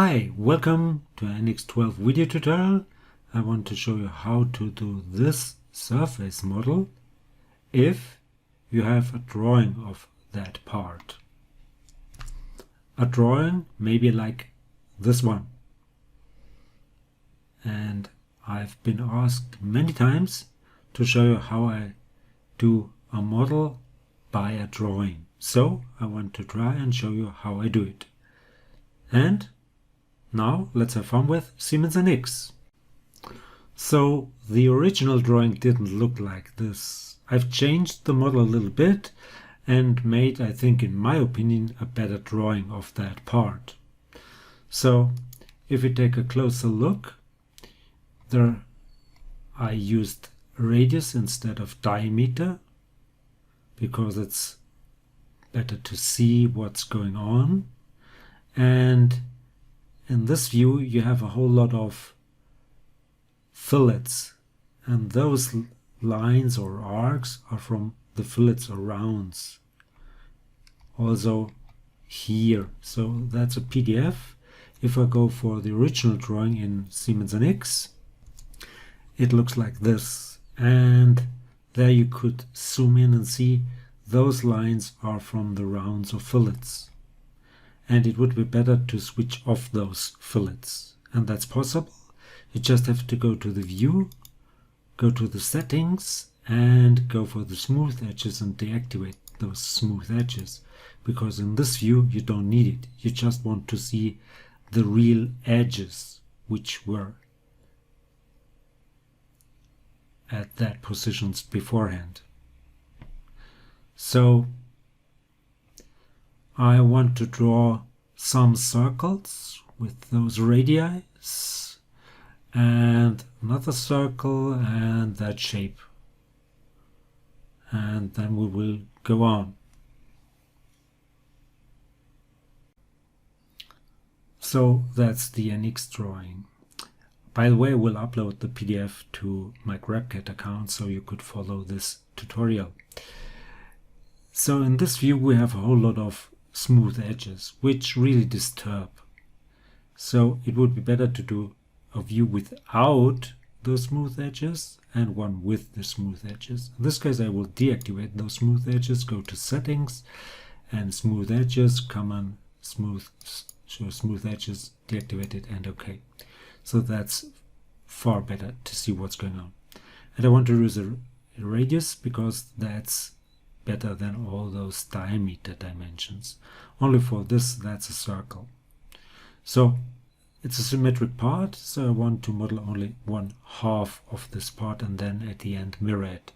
Hi, welcome to NX12 video tutorial. I want to show you how to do this surface model if you have a drawing of that part. A drawing maybe like this one. And I've been asked many times to show you how I do a model by a drawing. So I want to try and show you how I do it. And now let's have fun with Siemens NX. So the original drawing didn't look like this. I've changed the model a little bit and made, I think in my opinion, a better drawing of that part. So if we take a closer look, there I used radius instead of diameter because it's better to see what's going on. And in this view you have a whole lot of fillets, and those lines or arcs are from the fillets or rounds. Also here, so that's a PDF. If I go for the original drawing in Siemens NX, it looks like this, and there you could zoom in and see those lines are from the rounds or fillets. And it would be better to switch off those fillets, and that's possible. You just have to go to the view, go to the settings, and go for the smooth edges and deactivate those smooth edges, because in this view you don't need it. You just want to see the real edges which were at that positions beforehand. So I want to draw some circles with those radii and another circle and that shape, and then we will go on. So that's the NX drawing. By the way, I will upload the PDF to my GrabCAD account so you could follow this tutorial. So in this view we have a whole lot of smooth edges which really disturb. So it would be better to do a view without those smooth edges and one with the smooth edges. In this case I will deactivate those smooth edges, go to settings and smooth edges, come on, show smooth edges, deactivate it, and OK. So that's far better to see what's going on. And I want to use a radius because that's better than all those diameter dimensions. Only for this, that's a circle. So it's a symmetric part, so I want to model only 1/2 of this part and then at the end mirror it.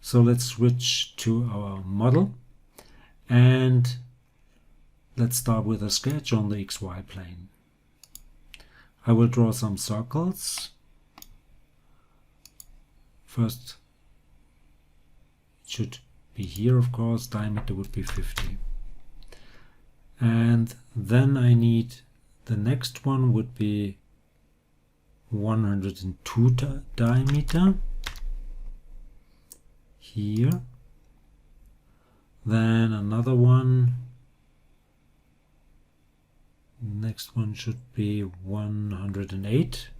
So let's switch to our model and let's start with a sketch on the XY plane. I will draw some circles. First it should be here, of course, diameter would be 50. And then I need, the next one would be 102 diameter here. Then another one, next one should be 108.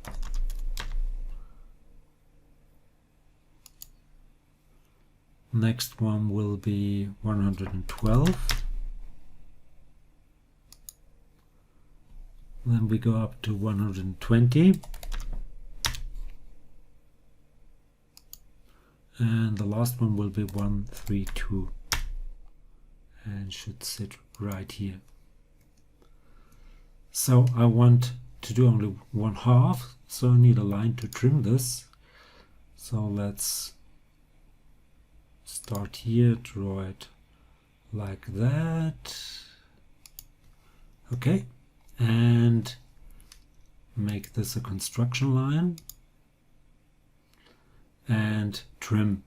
Next one will be 112. Then we go up to 120. And the last one will be 132 and should sit right here. So I want to do only 1/2, so I need a line to trim this. So let's start here, draw it like that. Okay, and make this a construction line and trim.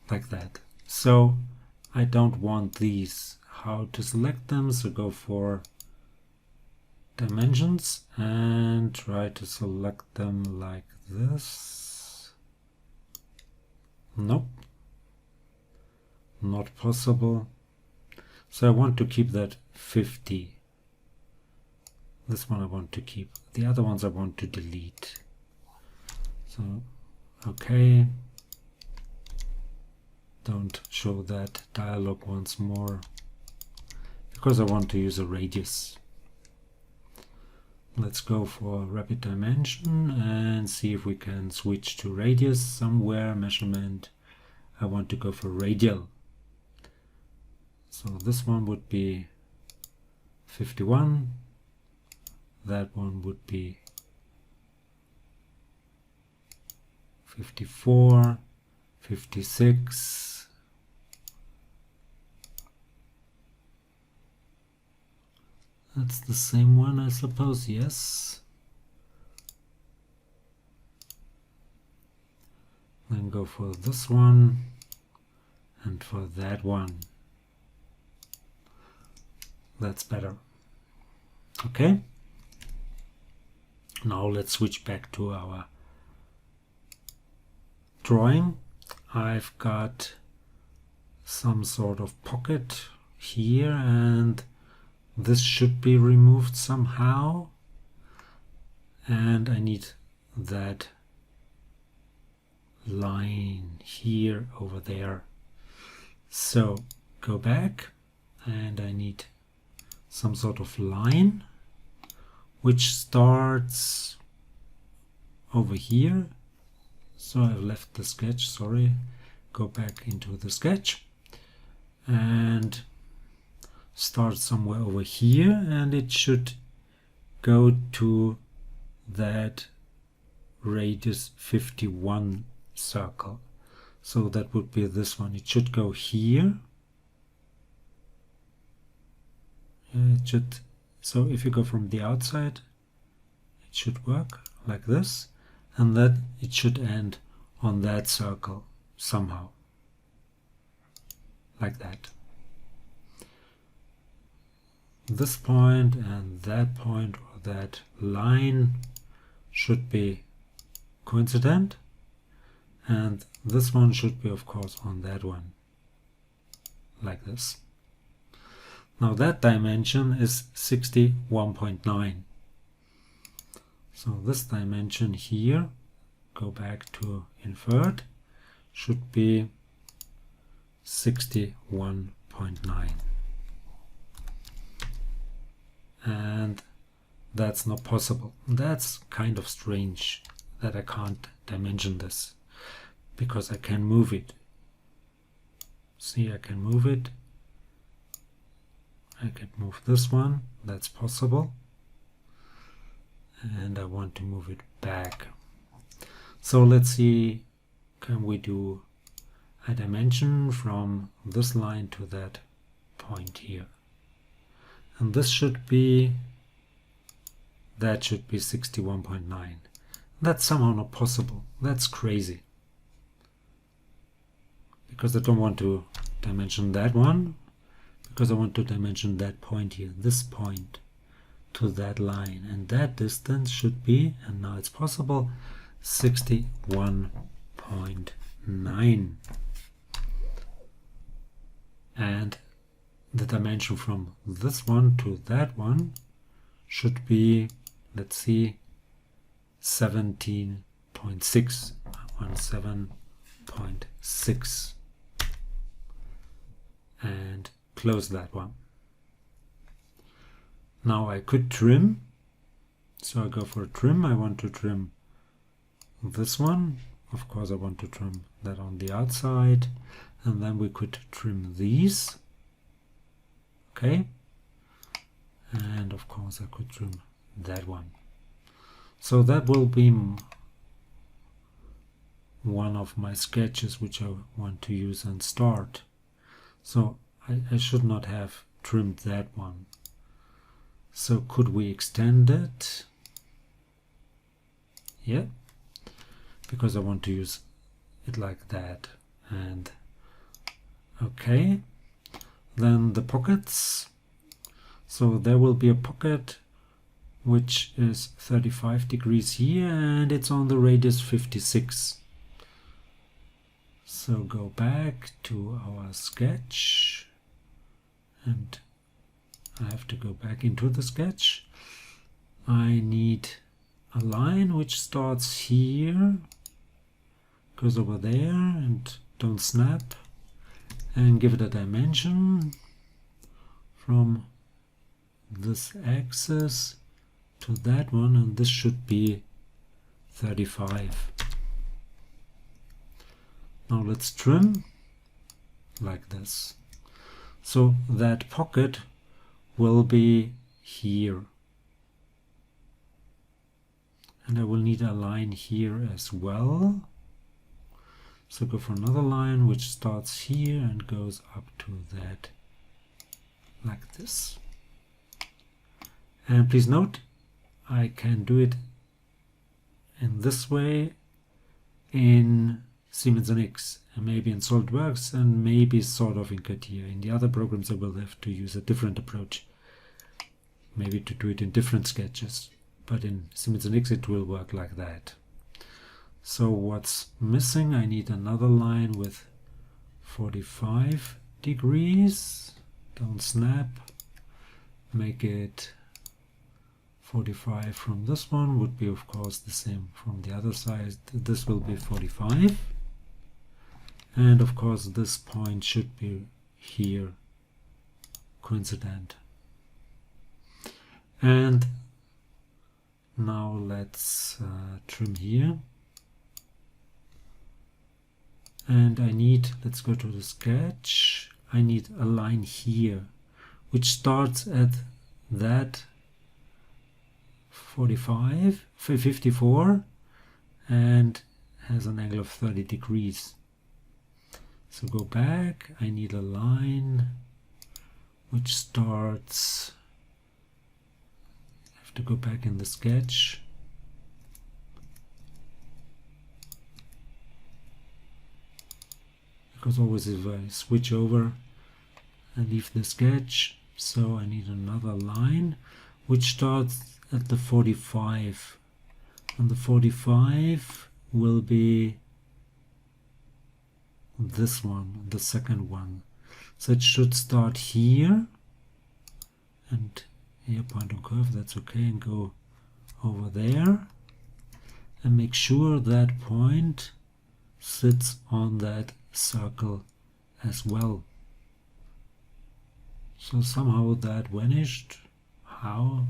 Like that. So I don't want these. How to select them? So go for dimensions and try to select them like this. Nope. not possible. So I want to keep that 50. This one I want to keep. The other ones I want to delete. So, okay. Don't show that dialog once more, because I want to use a radius. Let's go for rapid dimension and see if we can switch to radius somewhere. Measurement, I want to go for radial. So this one would be 51. That one would be 54, 56. That's the same one, I suppose, yes. Then go for this one and for that one. That's better. Okay. Now let's switch back to our drawing. I've got some sort of pocket here, and this should be removed somehow, and I need that line here over there. So go back, and I need some sort of line which starts over here. So I've left the sketch, sorry, go back into the sketch and start somewhere over here, and it should go to that radius 51 circle. So that would be this one. It should go here. It should. So if you go from the outside, it should work like this, and then it should end on that circle somehow, like that. This point and that point, or that line, should be coincident, and this one should be, of course, on that one, like this. Now that dimension is 61.9. So this dimension here, go back to invert, should be 61.9. And that's not possible. That's kind of strange that I can't dimension this, because I can move it. See, I can move it. I can move this one, that's possible. And I want to move it back. So let's see, can we do a dimension from this line to that point here? And this should be, that should be 61.9. That's somehow not possible. That's crazy. Because I don't want to dimension that one, because I want to dimension that point here, this point, to that line, and that distance should be, and now it's possible, 61.9. And the dimension from this one to that one should be, let's see, 17.6, 17.6, and close that one. Now I could trim, so I go for a trim. I want to trim this one. Of course I want to trim that on the outside, and then we could trim these. Okay, and of course I could trim that one. So that will be one of my sketches which I want to use and start. So I should not have trimmed that one. So could we extend it? Yeah, because I want to use it like that. And okay, then the pockets. So there will be a pocket which is 35 degrees here, and it's on the radius 56. So go back to our sketch, and I have to go back into the sketch. I need a line which starts here, goes over there, and don't snap, and give it a dimension from this axis to that one, and this should be 35. Now let's trim like this. So that pocket will be here. And I will need a line here as well. So go for another line which starts here and goes up to that, like this. And please note, I can do it in this way in Siemens NX, and maybe in SolidWorks, and maybe sort of in CATIA. In the other programs I will have to use a different approach, maybe to do it in different sketches, but in Siemens NX it will work like that. So what's missing? I need another line with 45 degrees. Don't snap. Make it 45 from this one, would be of course the same from the other side. This will be 45. And of course this point should be here, coincident. And now let's trim here. And I need, let's go to the sketch, I need a line here which starts at that 54 and has an angle of 30 degrees. So go back, I need a line which starts, I have to go back in the sketch, because always if I switch over and leave the sketch, so I need another line which starts at the 45, and the 45 will be this one, the second one. So it should start here, and here point on curve, that's okay, and go over there, and make sure that point sits on that circle as well. So somehow that vanished. How?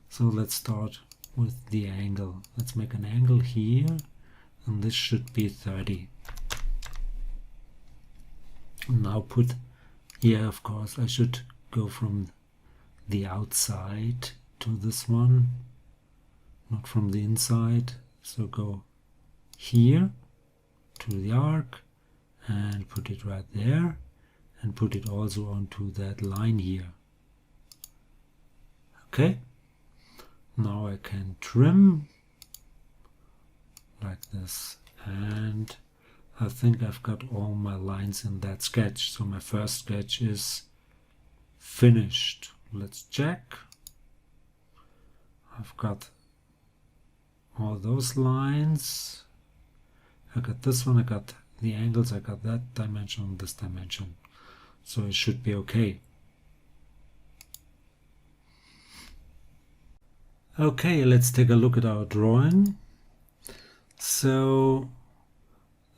So let's start with the angle. Let's make an angle here, and this should be 30. Now put, yeah, of course, I should go from the outside to this one, not from the inside. So go here to the arc and put it right there, and put it also onto that line here. Okay, now I can trim like this, and I think I've got all my lines in that sketch. So my first sketch is finished. Let's check. I've got all those lines. I got this one, I got the angles, I got that dimension, this dimension. So it should be okay. Okay, let's take a look at our drawing. So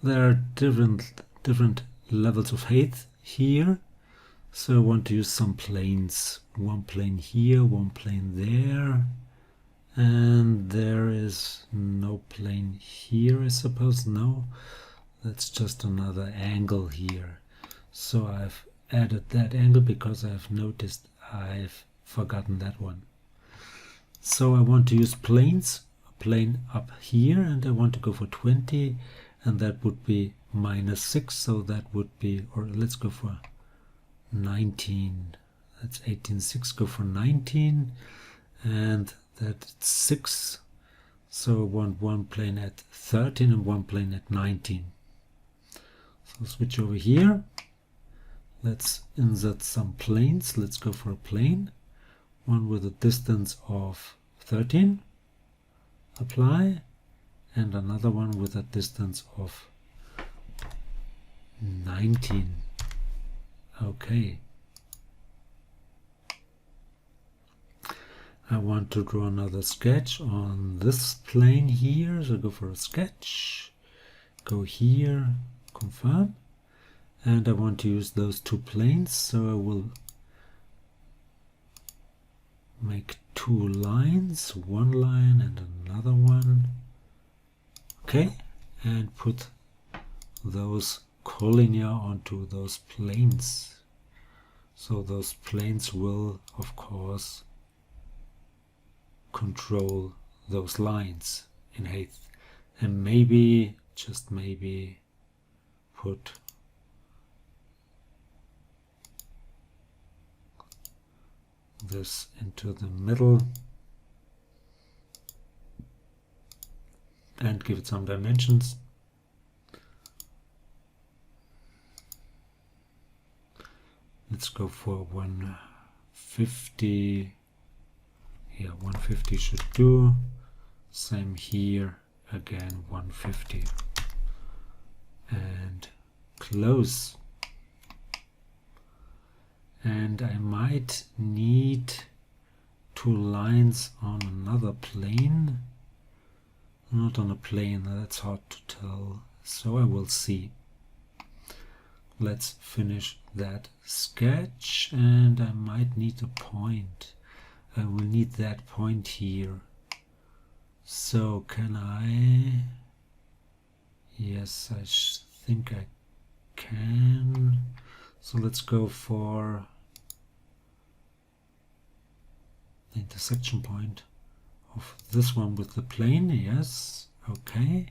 there are different levels of height here. So I want to use some planes. One plane here, one plane there. And there is no plane here, I suppose. No, that's just another angle here. So I've added that angle because I've noticed I've forgotten that one. So I want to use planes, a plane up here, and I want to go for 20, and that would be -6, so that would be, or let's go for 19. That's 18.6, go for 19, and that's 6. So I want one plane at 13 and one plane at 19. So switch over here. Let's insert some planes. Let's go for a plane. One with a distance of 13. Apply. and another one with a distance of 19. Okay. I want to draw another sketch on this plane here, so go for a sketch, go here, confirm, and I want to use those two planes, so I will make two lines, one line and another one, okay, and put those collinear onto those planes. So those planes will, of course, control those lines in height, and maybe, just maybe, put this into the middle and give it some dimensions. Let's go for 150. Yeah, 150 should do. Same here, again 150. And close. And I might need two lines on another plane. Not on a plane, that's hard to tell. So I will see. Let's finish that sketch, and I might need a point. I will need that point here. So can I? Yes, I think I can. So let's go for the intersection point of this one with the plane. Yes, okay.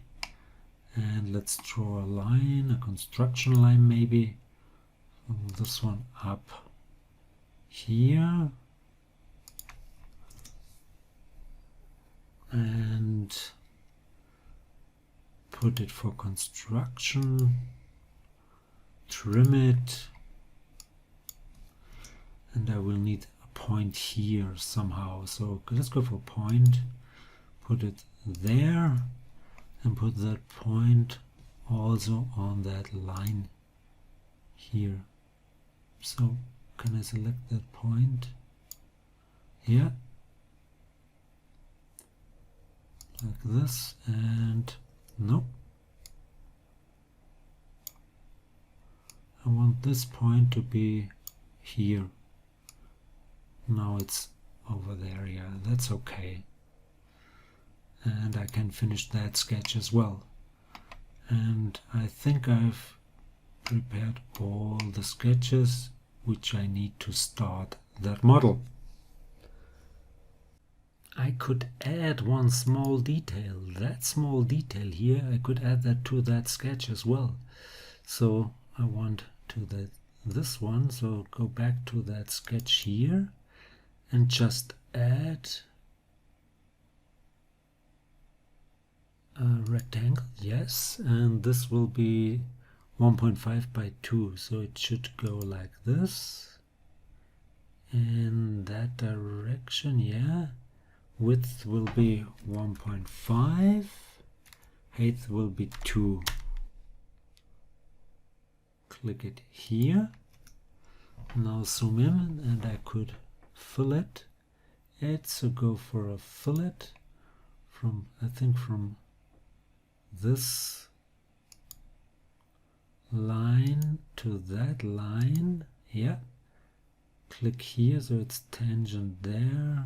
And let's draw a line, a construction line maybe, from this one up here. And put it for construction, trim it, and I will need a point here somehow. So let's go for a point, put it there, and put that point also on that line here. So can I select that point? Yeah. Like this, and no. I want this point to be here. Now it's over there, yeah, that's okay. And I can finish that sketch as well. And I think I've prepared all the sketches which I need to start that model. I could add one small detail. That small detail here, I could add that to that sketch as well. So I want to this one, so go back to that sketch here and just add a rectangle, yes, and this will be 1.5 by 2, so it should go like this in that direction, yeah. Width will be 1.5, height will be 2. Click it here. Now zoom in, and I could fillet it. So go for a fillet from, I think, from this line to that line. Yeah. Click here, so it's tangent there.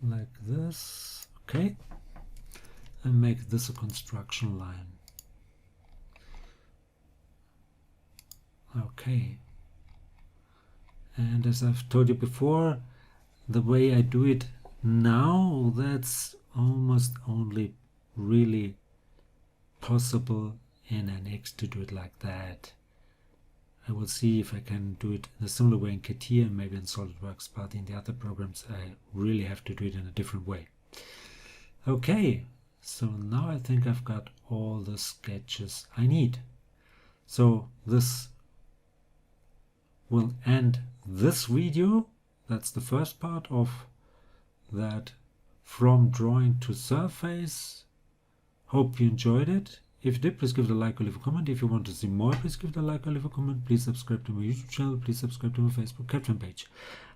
Like this, okay, and make this a construction line. Okay, and as I've told you before, the way I do it now, that's almost only really possible in NX to do it like that. I will see if I can do it in a similar way in CATIA and maybe in SolidWorks, but in the other programs I really have to do it in a different way. Okay, so now I think I've got all the sketches I need. So this will end this video. That's the first part of that from drawing to surface. Hope you enjoyed it. If you did, please give it a like or leave a comment. If you want to see more, please give it a like or leave a comment. Please subscribe to my YouTube channel. Please subscribe to my Facebook fan page.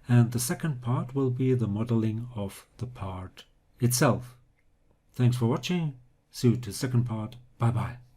And the second part will be the modeling of the part itself. Thanks for watching. See you to the second part. Bye bye.